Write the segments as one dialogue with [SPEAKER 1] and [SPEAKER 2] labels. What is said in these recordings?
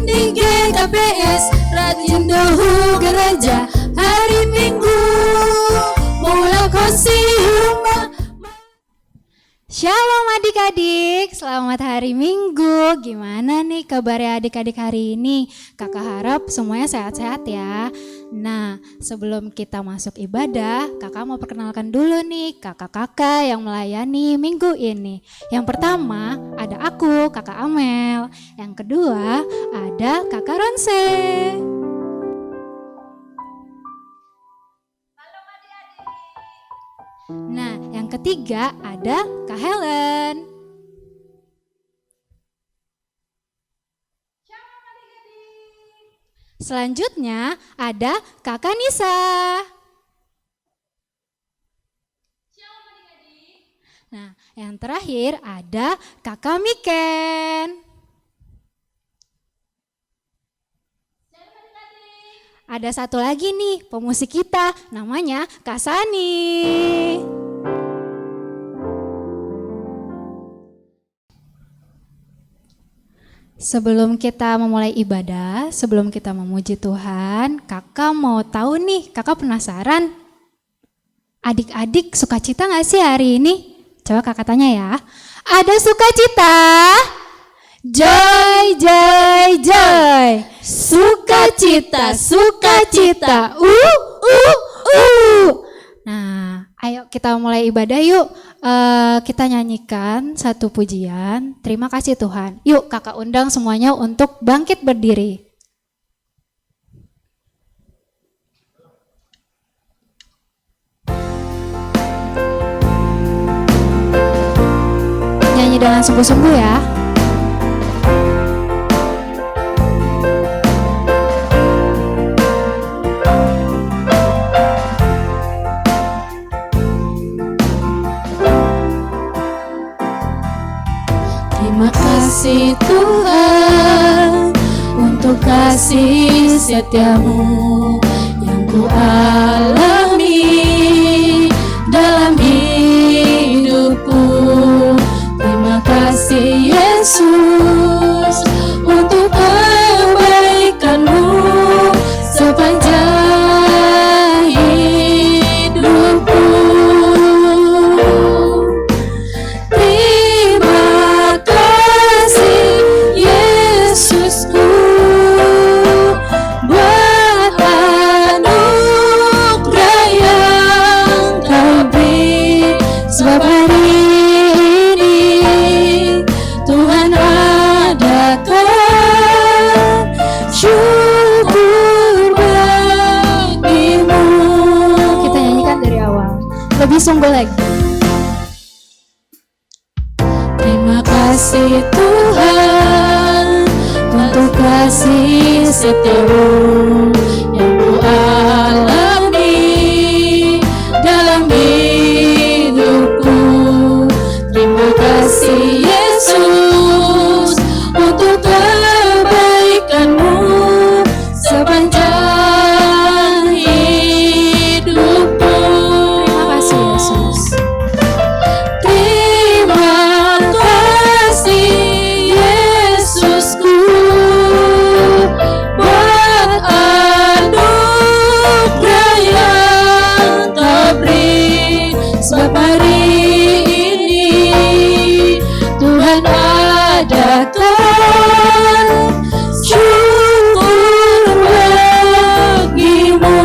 [SPEAKER 1] di GKPS rajin dohu gereja hari Minggu mulai kosi rumah.
[SPEAKER 2] Shalom adik-adik, selamat hari Minggu. Gimana nih kabarnya adik-adik hari ini? Kakak harap semuanya sehat-sehat ya. Nah, sebelum kita masuk ibadah, kakak mau perkenalkan dulu nih kakak-kakak yang melayani minggu ini. Yang pertama ada aku, kakak Amel. Yang kedua ada kakak Ronse. Nah, yang ketiga ada Kak Helen. Selanjutnya ada Kakak Nisa. Nah, yang terakhir ada Kakak Miken. Ada satu lagi nih pemusik kita, namanya Kak Sani. Sebelum kita memulai ibadah, sebelum kita memuji Tuhan, kakak mau tahu nih, kakak penasaran, adik-adik sukacita gak sih hari ini? Coba kakak tanya ya. Ada sukacita? Joy, joy, joy. Sukacita, sukacita. Nah, ayo kita mulai ibadah yuk. Kita nyanyikan satu pujian. Terima kasih Tuhan. Yuk kakak undang semuanya untuk bangkit berdiri. Nyanyi dengan sungguh-sungguh ya.
[SPEAKER 1] Terima kasih Tuhan untuk kasih setiamu yang ku alami dalam hidupku. Terima kasih Yesus untuk kebaikanmu sepanjang hidupku. Terima kasih Yesusku buat anugerah yang Kau beri, sebab hari ini Tuhan adakan syukur bagimu.
[SPEAKER 2] Kita nyanyikan dari awal. Lebih sungguh lagi.
[SPEAKER 1] Terima kasih Tuhan untuk kasih setiamu yang ku alami dalam hidupku. Terima kasih Yesus untuk kebaikanmu sepanjang hidupku.
[SPEAKER 2] Terima kasih Yesus.
[SPEAKER 1] Terima kasih Yesusku buat anugerah yang Kau beri, sebab hari ini Tuhan adakan syukur bagimu.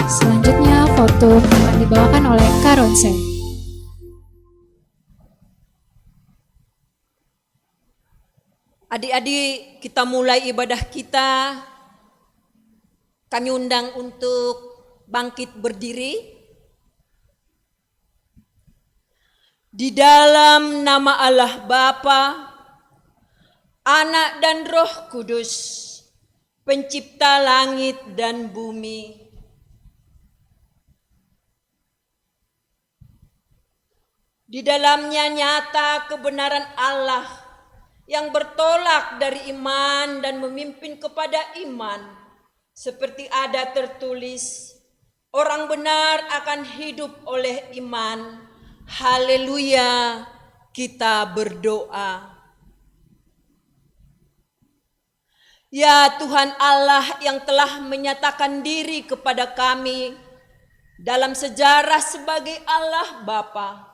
[SPEAKER 2] Selanjutnya foto akan dibawakan oleh Kak Ronse.
[SPEAKER 3] Adik-adik, kita mulai ibadah kita. Kami undang untuk bangkit berdiri. Di dalam nama Allah Bapa, Anak dan Roh Kudus, Pencipta langit dan bumi. Di dalamnya nyata kebenaran Allah yang bertolak dari iman dan memimpin kepada iman. Seperti ada tertulis, orang benar akan hidup oleh iman. Haleluya. kita berdoa. Ya Tuhan Allah yang telah menyatakan diri kepada kami dalam sejarah sebagai Allah Bapa,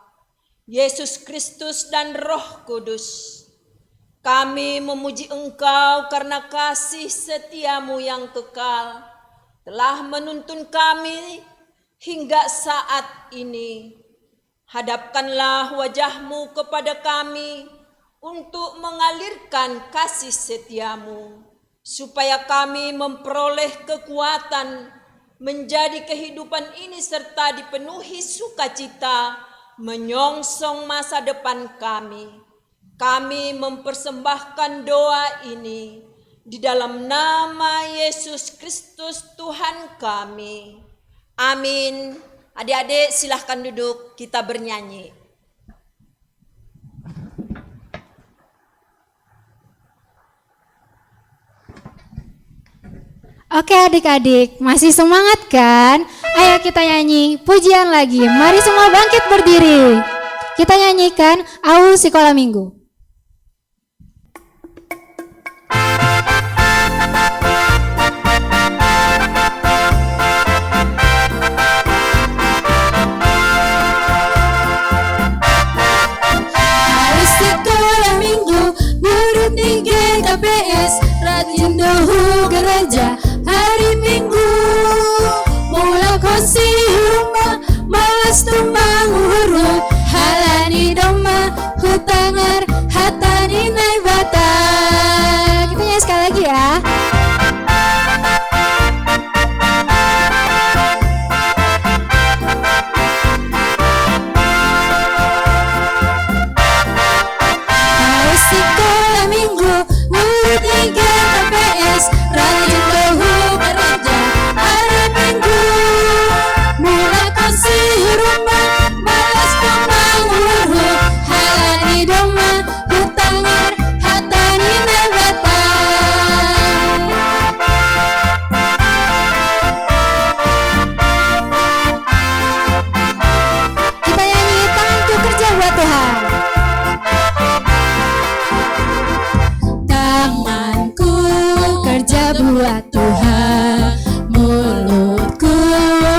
[SPEAKER 3] Yesus Kristus dan Roh Kudus, kami memuji Engkau karena kasih setiamu yang kekal telah menuntun kami hingga saat ini. Hadapkanlah wajah-Mu kepada kami untuk mengalirkan kasih setiamu, supaya kami memperoleh kekuatan menjadi kehidupan ini serta dipenuhi sukacita menyongsong masa depan kami. Kami mempersembahkan doa ini di dalam nama Yesus Kristus Tuhan kami. Amin. Adik-adik silahkan duduk, kita bernyanyi.
[SPEAKER 2] Oke adik-adik, masih semangat kan? Ayo kita nyanyi pujian lagi. Mari semua bangkit berdiri. Kita nyanyikan Au Sekolah Minggu.
[SPEAKER 1] Hari sekolah minggu, murid di GKPS, rajin dohu gereja. Hari minggu, mula kosi rumah, malas tumbang huruf. Halani doma, hutangar, hatani nai bata.
[SPEAKER 2] Kita nyanyi sekali lagi ya.
[SPEAKER 1] Hari sekolah minggu, murid di GKPS, rajin dohu gereja. Hari minggu, mula kosi rumah, malas tumbang huruf. Halani doma, hutangar, hatani nai bata.
[SPEAKER 2] Kita nyanyi tanganku kerja buat Tuhan.
[SPEAKER 1] Tanganku kerja buat Tuhan, mulutku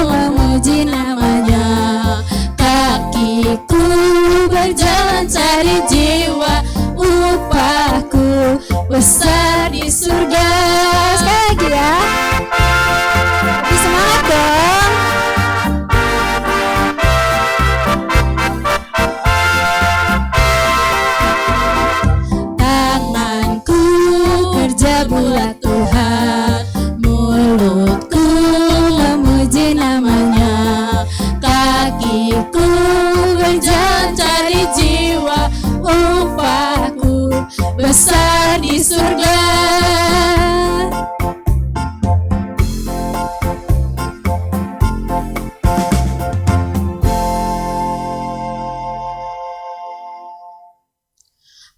[SPEAKER 1] memuji namanya, kakiku berjalan cari jiwa, upahku besar di surga.
[SPEAKER 2] Sekali lagi ya. Lebih semangat dong.
[SPEAKER 1] Tanganku kerja buat Tuhan, mulutku memuji namanya, kakiku berjalan cari jiwa, upahku besar di surga.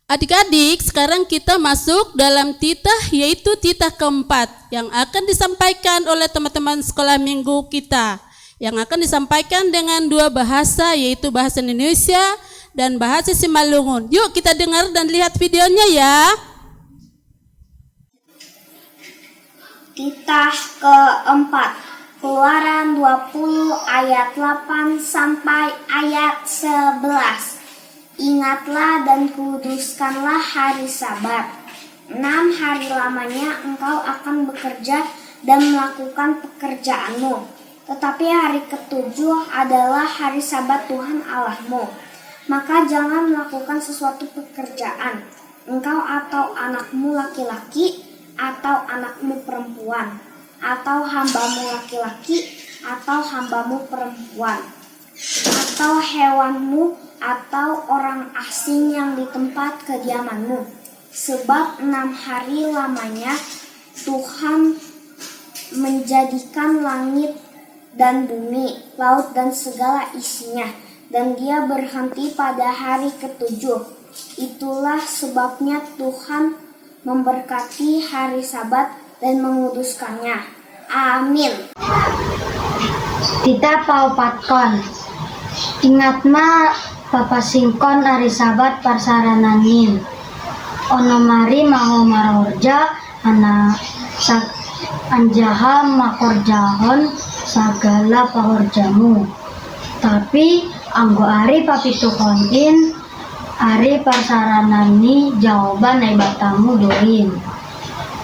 [SPEAKER 1] Adik-adik, sekarang kita masuk dalam titah, yaitu titah keempat yang akan disampaikan oleh teman-teman sekolah minggu kita, yang akan disampaikan dengan dua bahasa, yaitu bahasa Indonesia dan bahasa Simalungun. Yuk kita dengar dan lihat videonya ya.
[SPEAKER 4] Titah keempat, Keluaran 20 ayat 8 sampai ayat 11. Ingatlah dan kuduskanlah hari Sabat. 6 hari lamanya engkau akan bekerja dan melakukan pekerjaanmu. Tetapi hari ketujuh adalah hari Sabat Tuhan Allahmu. Maka jangan melakukan sesuatu pekerjaan, engkau atau anakmu laki-laki, atau anakmu perempuan, atau hambamu laki-laki, atau hambamu perempuan, atau hewanmu, atau orang asing yang di tempat kediamanmu. Sebab 6 hari lamanya Tuhan menjadikan langit dan bumi, laut dan segala isinya, dan Dia berhenti pada hari ketujuh. Itulah sebabnya Tuhan memberkati hari Sabat dan menguduskannya. Amin.
[SPEAKER 5] Titah paupatkon. Ingatma papasingkon ari sabat parsarananin. Onomari maho marorja ana anjaha makorjahon sagala pahorjamu. Tapi anggo ari papitukonin ari parsaranani jawaban ai batamu doin.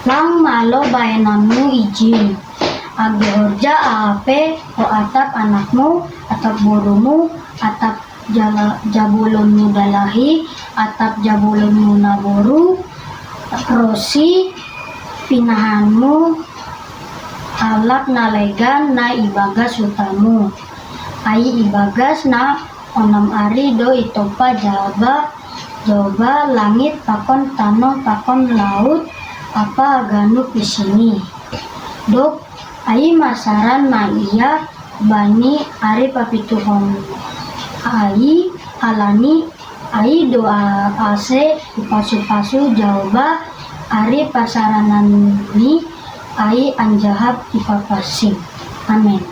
[SPEAKER 5] Lang malo bayananmu izin. Agi horja ape o atap anakmu, atap burumu, atap jabulunmu dalahi, atap jabulunmu naburu, rosi pinahanmu, alap nalegan na ibagas utamu. Ai ibagas na onam ari do itopa jaba langit pakon tanah pakon laut apa ganu pisini. Dok ai masaran na iya bani ari papituhon ai halani ai doa ase pasu-pasu jawaba ari pasaranan ni ai anjahap ipapasing. Amin.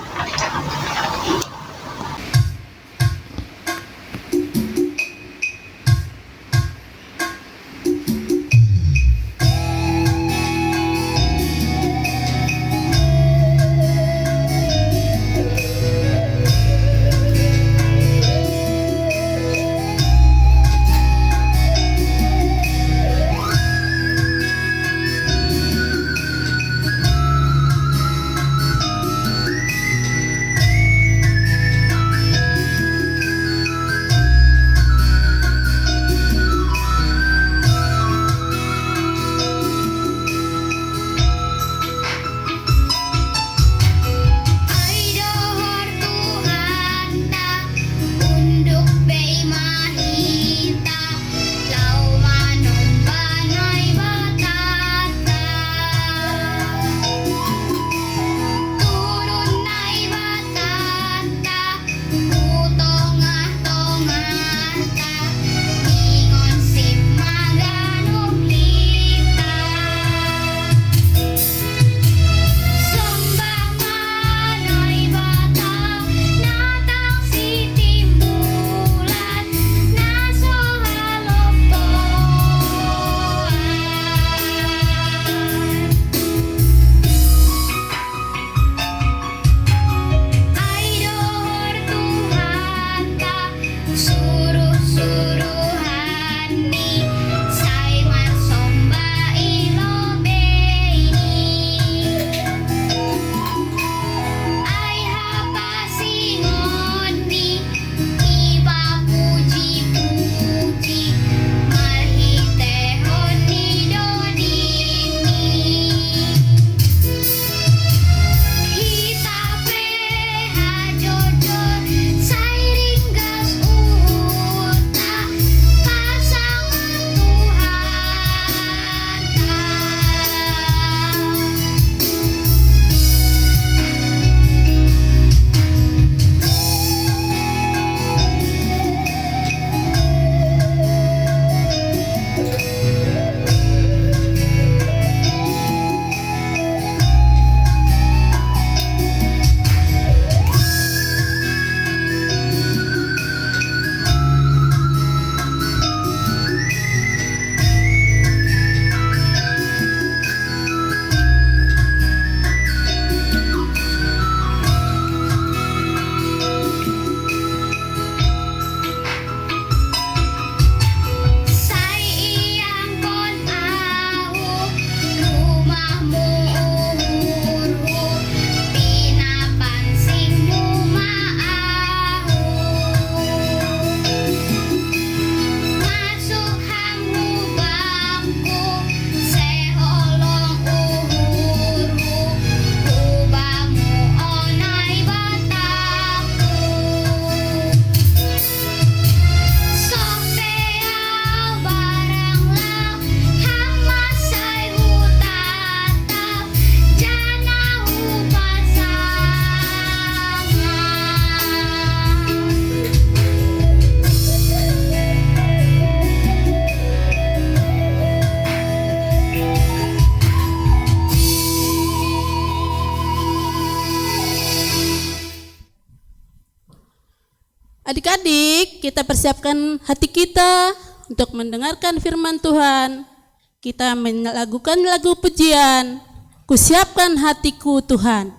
[SPEAKER 1] adik-adik, kita persiapkan hati kita untuk mendengarkan firman Tuhan. Kita melakukan lagu pujian, Kusiapkan Hatiku Tuhan.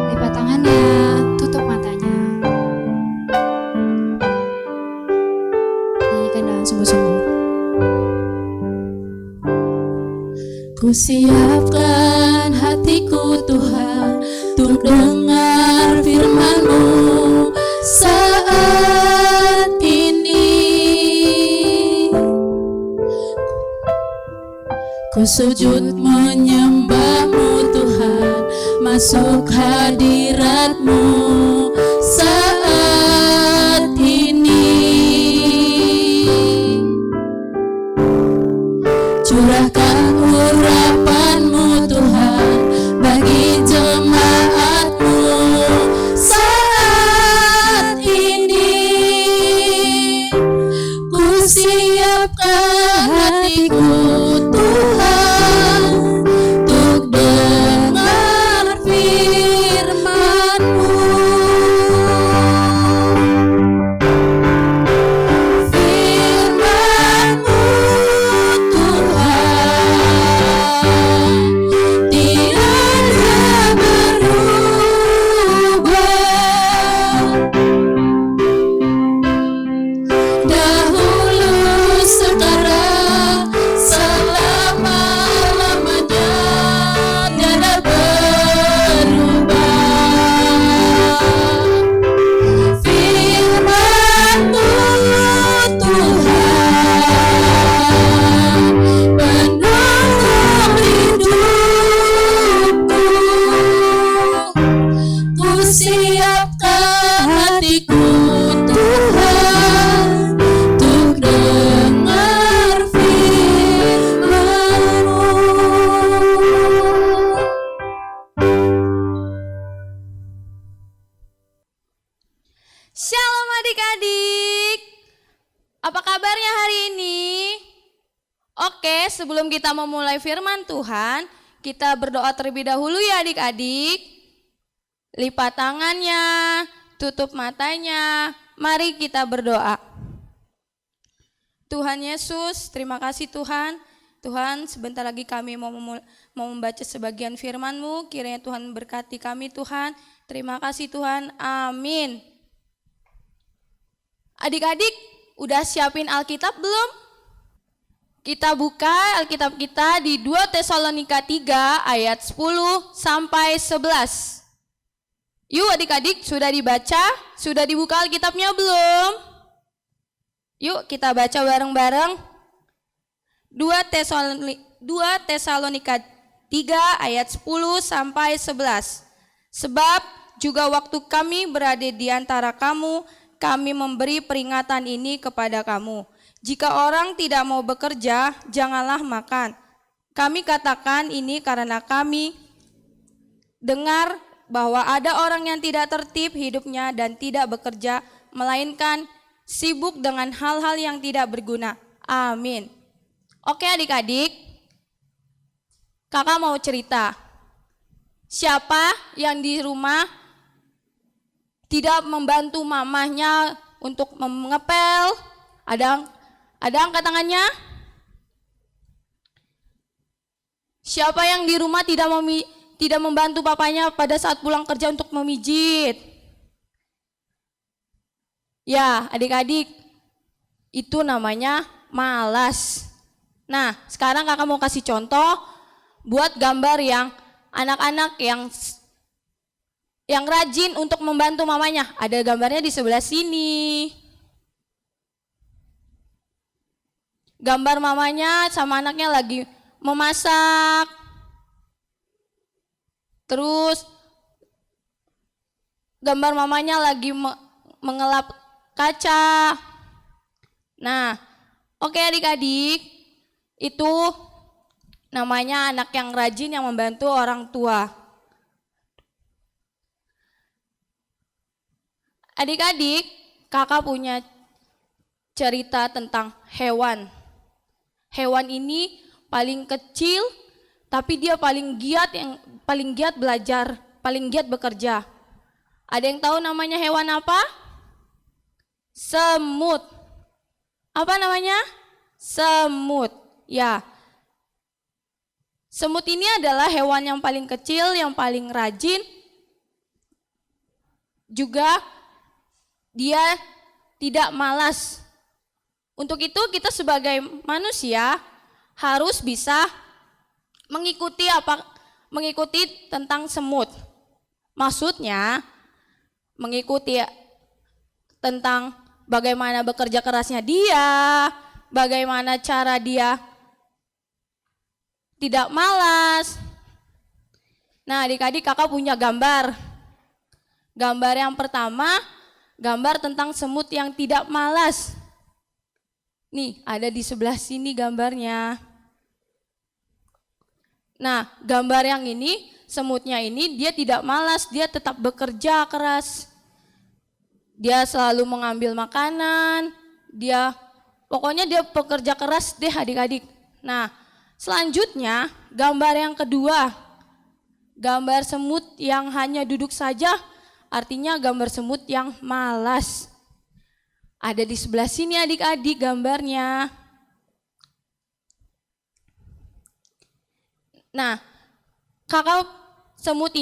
[SPEAKER 2] Lipat tangannya, tutup matanya. Nyanyikan dengan sungguh-sungguh.
[SPEAKER 1] Kusiapkan hatiku Tuhan untuk dengar firman-Mu saat ini. Ku sujud menyembah-Mu Tuhan, masuk hadirat-Mu saat ini. Curahkan urapan-Mu Tuhan bagi jemaat-Mu saat ini. Ku siapkan hatiku Tuhan untuk dengar firman-Mu. Firman-Mu Tuhan tiada berubah, dahulu sekarang selama-lamanya tiada berubah. Firman-Mu Tuhan penolong hidupku. Ku siapkan hatiku Tuhan untuk dengar firman-Mu.
[SPEAKER 6] Shalom adik-adik, apa kabarnya hari ini? Oke, sebelum kita memulai firman Tuhan, kita berdoa terlebih dahulu ya adik-adik. Lipat tangannya, tutup matanya, mari kita berdoa. Tuhan Yesus, terima kasih Tuhan. Tuhan, sebentar lagi kami mau membaca sebagian firman-Mu, kiranya Tuhan berkati kami Tuhan. Terima kasih Tuhan, amin. Adik-adik, udah siapin Alkitab belum? Kita buka Alkitab kita di 2 Tesalonika 3 ayat 10 sampai 11. Yuk adik-adik, sudah dibaca? Sudah dibuka Alkitabnya belum? Yuk kita baca bareng-bareng. 2 Tesalonika 3 ayat 10 sampai 11. Sebab juga waktu kami berada di antara kamu, kami memberi peringatan ini kepada kamu. Jika orang tidak mau bekerja, janganlah makan. Kami katakan ini karena kami dengar bahwa ada orang yang tidak tertib hidupnya dan tidak bekerja, melainkan sibuk dengan hal-hal yang tidak berguna. Amin. Oke adik-adik, kakak mau cerita. Siapa yang di rumah tidak membantu mamahnya untuk mengepel? Ada angkat tangannya? Siapa yang di rumah tidak membantu papanya pada saat pulang kerja untuk memijit? Ya, adik-adik, itu namanya malas. Nah, sekarang kakak mau kasih contoh buat gambar yang anak-anak yang rajin untuk membantu mamanya. Ada gambarnya di sebelah sini. Gambar mamanya sama anaknya lagi memasak. Terus gambar mamanya lagi mengelap kaca. Nah, oke adik-adik, itu namanya anak yang rajin yang membantu orang tua. Adik-adik, kakak punya cerita tentang hewan. Hewan ini paling kecil tapi dia paling giat belajar, paling giat bekerja. Ada yang tahu namanya hewan apa? Semut. Apa namanya? Semut. Ya. Semut ini adalah hewan yang paling kecil, yang paling rajin. Juga dia tidak malas. Untuk itu kita sebagai manusia harus bisa mengikuti tentang semut. Maksudnya mengikuti tentang bagaimana bekerja kerasnya dia, bagaimana cara dia tidak malas. Nah, adik-adik, kakak punya gambar. Gambar yang pertama, gambar tentang semut yang tidak malas. Nih, ada di sebelah sini gambarnya. Nah, gambar yang ini, semutnya ini dia tidak malas, dia tetap bekerja keras. Dia selalu mengambil makanan, pokoknya dia bekerja keras deh adik-adik. Nah, selanjutnya gambar yang kedua, gambar semut yang hanya duduk saja, artinya gambar semut yang malas. Ada di sebelah sini adik-adik gambarnya. Nah, kakak semut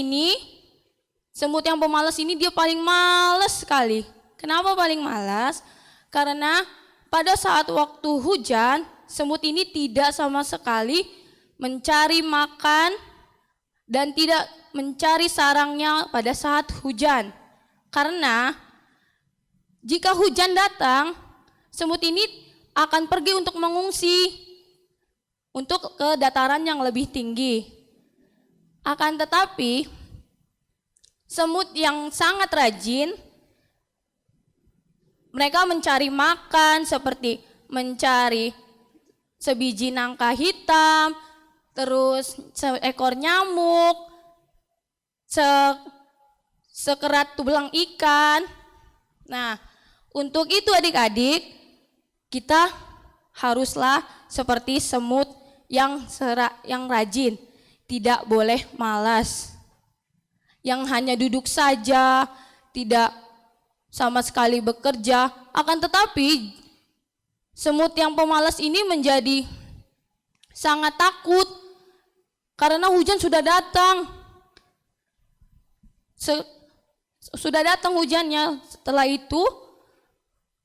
[SPEAKER 6] yang pemalas ini dia paling malas sekali. Kenapa paling malas? Karena pada saat waktu hujan, semut ini tidak sama sekali mencari makan dan tidak mencari sarangnya pada saat hujan. Karena jika hujan datang, semut ini akan pergi untuk mengungsi untuk ke dataran yang lebih tinggi. Akan tetapi, semut yang sangat rajin, mereka mencari makan seperti mencari sebiji nangka hitam, terus seekor nyamuk, sekerat tulang ikan. Nah, untuk itu adik-adik, kita haruslah seperti semut yang rajin, tidak boleh malas. Yang hanya duduk saja, tidak sama sekali bekerja. Akan tetapi semut yang pemalas ini menjadi sangat takut karena hujan sudah datang. Sudah datang hujannya. Setelah itu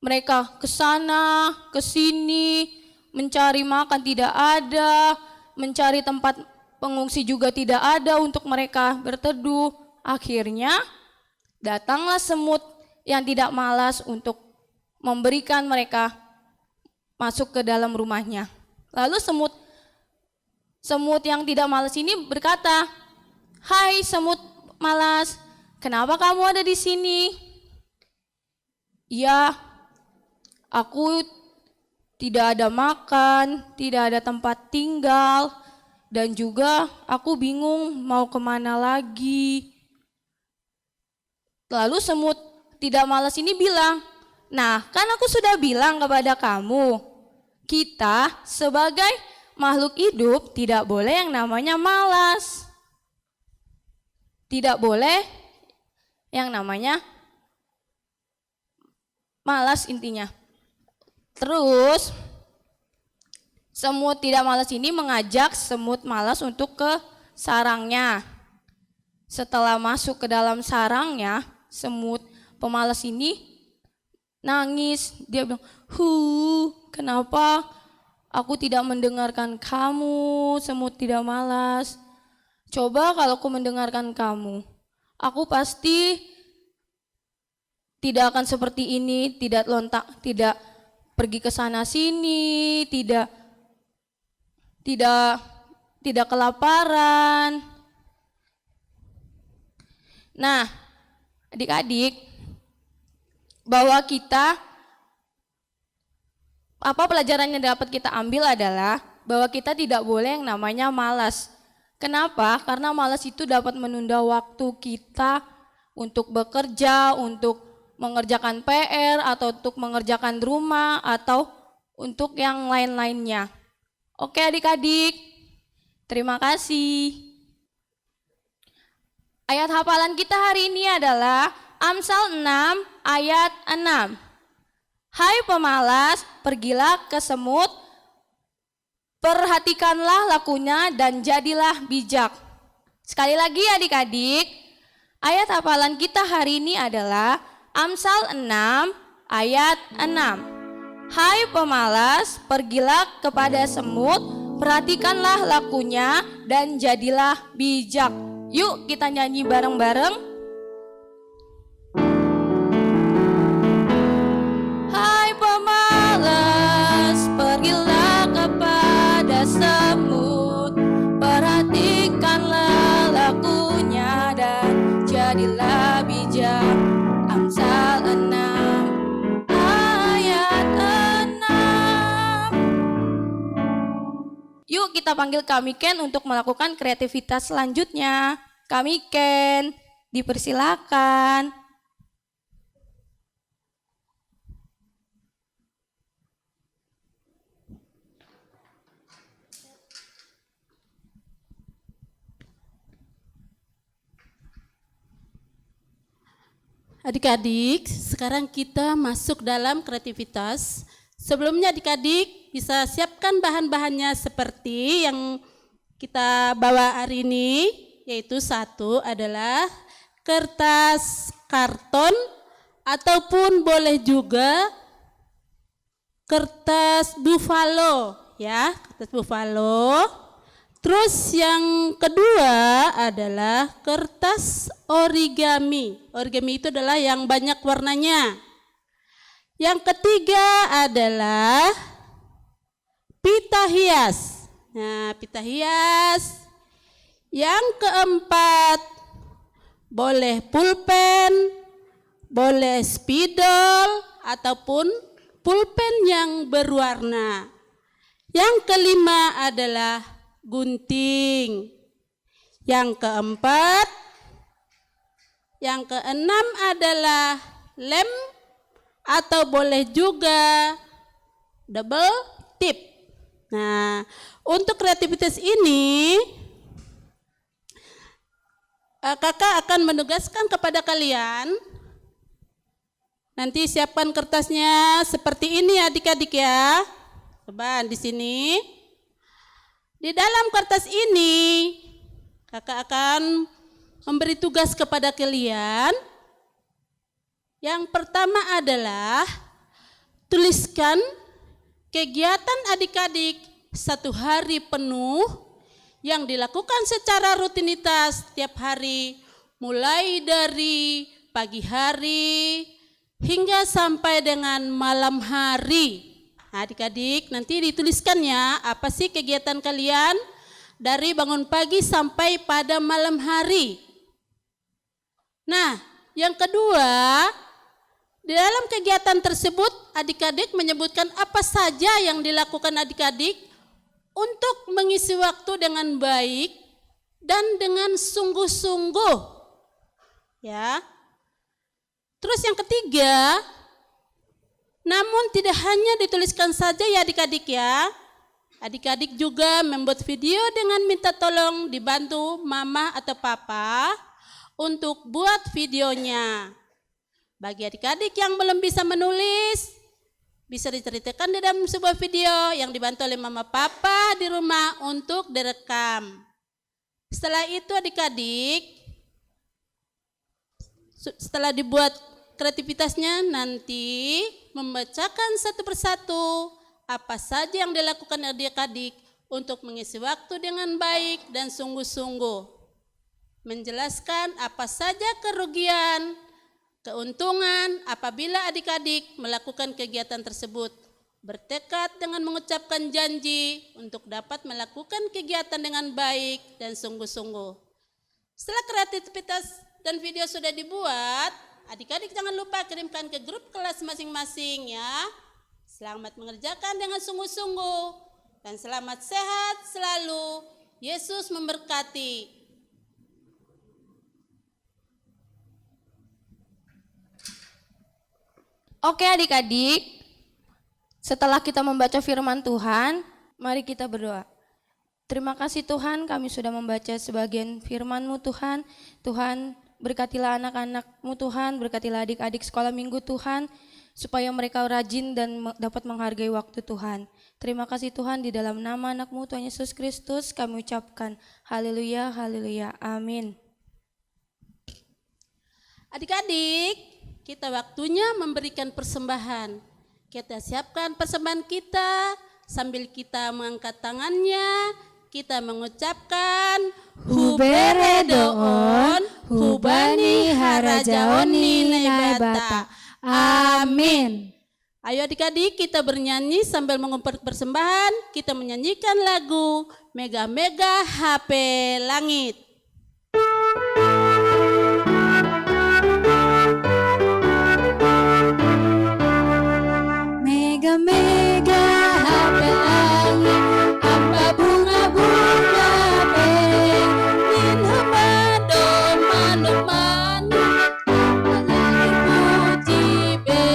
[SPEAKER 6] mereka ke sana, ke sini, mencari makan tidak ada, mencari tempat pengungsi juga tidak ada untuk mereka berteduh. Akhirnya datanglah semut yang tidak malas untuk memberikan mereka masuk ke dalam rumahnya. Lalu semut yang tidak malas ini berkata, "Hai semut malas, kenapa kamu ada di sini?" "Ya, aku tidak ada makan, tidak ada tempat tinggal, dan juga aku bingung mau kemana lagi." Lalu semut tidak malas ini bilang, "Nah, kan aku sudah bilang kepada kamu, kita sebagai makhluk hidup tidak boleh yang namanya malas. Tidak boleh yang namanya malas intinya." Terus semut tidak malas ini mengajak semut malas untuk ke sarangnya. Setelah masuk ke dalam sarangnya, semut pemalas ini nangis. Dia bilang, kenapa aku tidak mendengarkan kamu, semut tidak malas? Coba kalau aku mendengarkan kamu, aku pasti tidak akan seperti ini, tidak lontak, tidak pergi ke sana sini, tidak kelaparan. Nah, adik-adik, bahwa apa pelajaran yang dapat kita ambil adalah bahwa kita tidak boleh yang namanya malas. Kenapa? Karena malas itu dapat menunda waktu kita untuk bekerja, untuk mengerjakan PR, atau untuk mengerjakan rumah, atau untuk yang lain-lainnya. Oke adik-adik, Terima kasih. Ayat hafalan kita hari ini adalah Amsal 6 ayat 6. Hai pemalas, pergilah ke semut, perhatikanlah lakunya dan jadilah bijak. Sekali lagi adik-adik, ayat hafalan kita hari ini adalah Amsal 6 ayat 6. Hai pemalas, pergilah kepada semut, perhatikanlah lakunya dan jadilah bijak. Yuk kita nyanyi bareng-bareng. Hai pemalas, pergilah kepada semut, perhatikanlah lakunya dan jadilah bijak. Amsal 6 ayat 6. Yuk kita panggil Kami Ken untuk melakukan kreativitas selanjutnya. Kami Ken, dipersilakan.
[SPEAKER 1] Adik-adik, sekarang kita masuk dalam kreativitas. Sebelumnya adik-adik bisa siapkan bahan-bahannya seperti yang kita bawa hari ini, yaitu satu adalah kertas karton ataupun boleh juga kertas buffalo, ya, kertas buffalo. Terus yang kedua adalah kertas origami. Origami itu adalah yang banyak warnanya. Yang ketiga adalah pita hias. Nah, pita hias. Yang keempat boleh pulpen, boleh spidol ataupun pulpen yang berwarna. Yang kelima adalah gunting. Yang keempat, yang keenam adalah lem atau boleh juga double tip. Nah, untuk kreativitas ini kakak akan menugaskan kepada kalian. Nanti siapkan kertasnya seperti ini adik-adik ya. Coba di sini. Di dalam kertas ini, kakak akan memberi tugas kepada kalian. Yang pertama adalah tuliskan kegiatan adik-adik 1 hari penuh yang dilakukan secara rutinitas setiap hari, mulai dari pagi hari hingga sampai dengan malam hari. Nah, adik-adik nanti dituliskan ya, apa sih kegiatan kalian dari bangun pagi sampai pada malam hari. Nah, yang kedua, di dalam kegiatan tersebut adik-adik menyebutkan apa saja yang dilakukan adik-adik untuk mengisi waktu dengan baik dan dengan sungguh-sungguh. Ya. Terus yang ketiga, namun tidak hanya dituliskan saja ya adik-adik ya. Adik-adik juga membuat video dengan minta tolong dibantu mama atau papa untuk buat videonya. Bagi adik-adik yang belum bisa menulis, bisa diceritakan di dalam sebuah video yang dibantu oleh mama papa di rumah untuk direkam. Setelah itu adik-adik, setelah dibuat kreativitasnya, nanti membacakan satu persatu apa saja yang dilakukan adik-adik untuk mengisi waktu dengan baik dan sungguh-sungguh. Menjelaskan apa saja kerugian, keuntungan apabila adik-adik melakukan kegiatan tersebut. Bertekad dengan mengucapkan janji untuk dapat melakukan kegiatan dengan baik dan sungguh-sungguh. Setelah kreativitas dan video sudah dibuat, adik-adik jangan lupa kirimkan ke grup kelas masing-masing ya. Selamat mengerjakan dengan sungguh-sungguh dan selamat sehat selalu. Yesus memberkati.
[SPEAKER 6] Oke adik-adik, setelah kita membaca firman Tuhan, mari kita berdoa. Terima kasih Tuhan, kami sudah membaca sebagian firman-Mu Tuhan. Tuhan, berkatilah anak-anak-Mu Tuhan, berkatilah adik-adik sekolah minggu Tuhan, supaya mereka rajin dan dapat menghargai waktu Tuhan. Terima kasih Tuhan, di dalam nama anak-Mu Tuhan Yesus Kristus kami ucapkan haleluya, haleluya, amin.
[SPEAKER 1] Adik-adik, kita waktunya memberikan persembahan. Kita siapkan persembahan kita sambil kita mengangkat tangannya. Kita mengucapkan
[SPEAKER 2] Hubere doon, hubani harajaoni naibata. Amin.
[SPEAKER 1] Ayo adik-adik kita bernyanyi sambil mengumpulkan persembahan. Kita menyanyikan lagu Mega Mega HP Langit.
[SPEAKER 2] Mega mega HP langit, hamba bunga-bunga pe, min hamado manuk manuk, menyanyi puji be.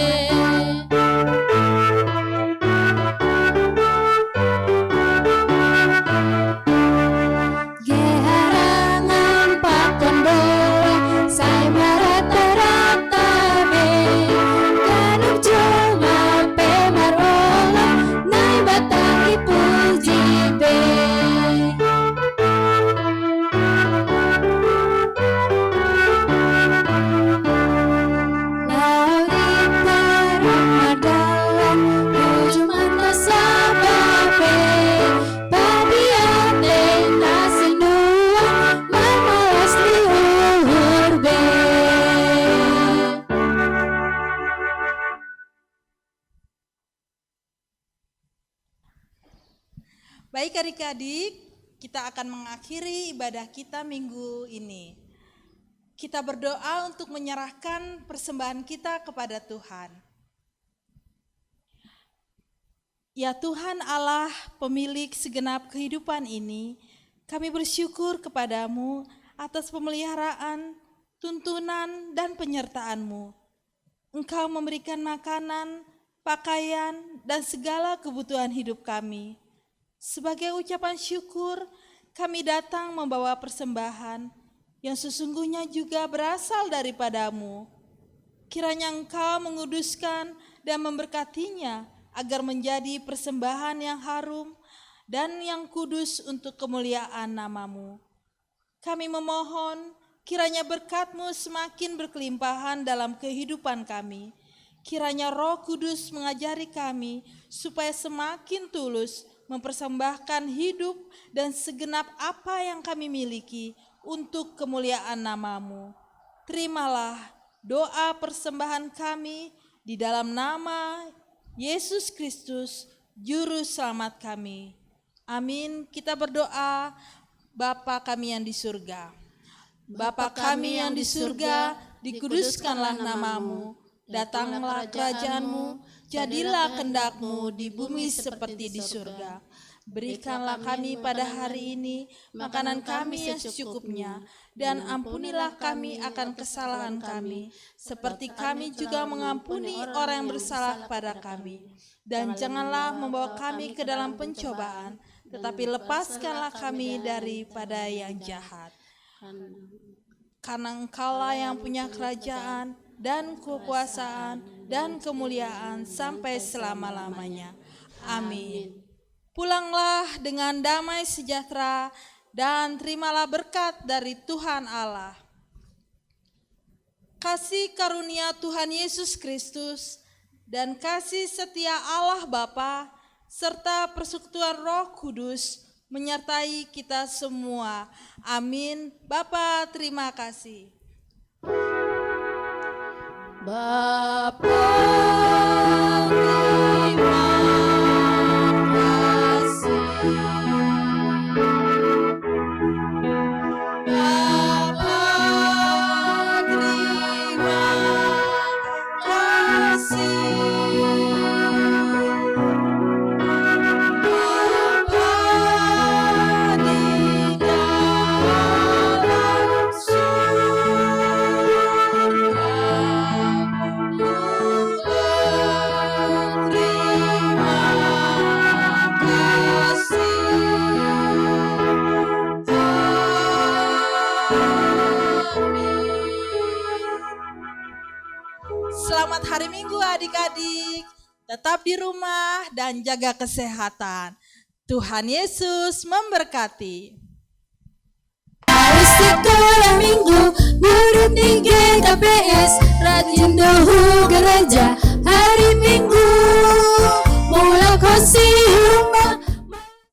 [SPEAKER 2] Geharangan pakondo, saya marata-rata be, kanuk joma pe marola, nai batai puji be. Laurita Ramadhan, Ujumana Sababe, Padiate Kasinua, Mamalas Liuhur be.
[SPEAKER 7] Baik adik-adik, kita akan mengakhiri ibadah kita minggu ini. Kita berdoa untuk menyerahkan persembahan kita kepada Tuhan. Ya Tuhan Allah, pemilik segenap kehidupan ini, kami bersyukur kepadamu atas pemeliharaan, tuntunan, dan penyertaan-Mu. Engkau memberikan makanan, pakaian, dan segala kebutuhan hidup kami. Sebagai ucapan syukur, kami datang membawa persembahan yang sesungguhnya juga berasal daripadamu. Kiranya Engkau menguduskan dan memberkatinya agar menjadi persembahan yang harum dan yang kudus untuk kemuliaan nama-Mu. Kami memohon kiranya berkat-Mu semakin berkelimpahan dalam kehidupan kami. Kiranya Roh Kudus mengajari kami supaya semakin tulus mempersembahkan hidup dan segenap apa yang kami miliki untuk kemuliaan nama-Mu. Terimalah doa persembahan kami di dalam nama Yesus Kristus, Juru Selamat kami. Amin. Kita berdoa, Bapa kami yang di surga. Bapa kami yang di surga, dikuduskanlah nama-Mu. Datanglah kerajaan-Mu, jadilah kehendak-Mu di bumi seperti di surga. Berikanlah kami pada hari ini makanan kami yang secukupnya, dan ampunilah kami akan kesalahan kami, seperti kami juga mengampuni orang yang bersalah kepada kami. Dan janganlah membawa kami ke dalam pencobaan, tetapi lepaskanlah kami daripada yang jahat. Karena Engkaulah yang punya kerajaan, dan kekuasaan, dan kemuliaan sampai selama-lamanya. Amin. Pulanglah dengan damai sejahtera, dan terimalah berkat dari Tuhan Allah. Kasih karunia Tuhan Yesus Kristus, dan kasih setia Allah Bapa, serta persekutuan Roh Kudus, menyertai kita semua. Amin. Bapa, terima kasih.
[SPEAKER 1] Bapa terima kasih. Bapa terima kasih. Bapa di dalam surga,
[SPEAKER 7] Selamat hari Minggu adik-adik. Tetap di rumah dan jaga kesehatan. Tuhan Yesus memberkati.
[SPEAKER 1] Hari sekolah minggu, murid di GKPS, rajin dohu gereja,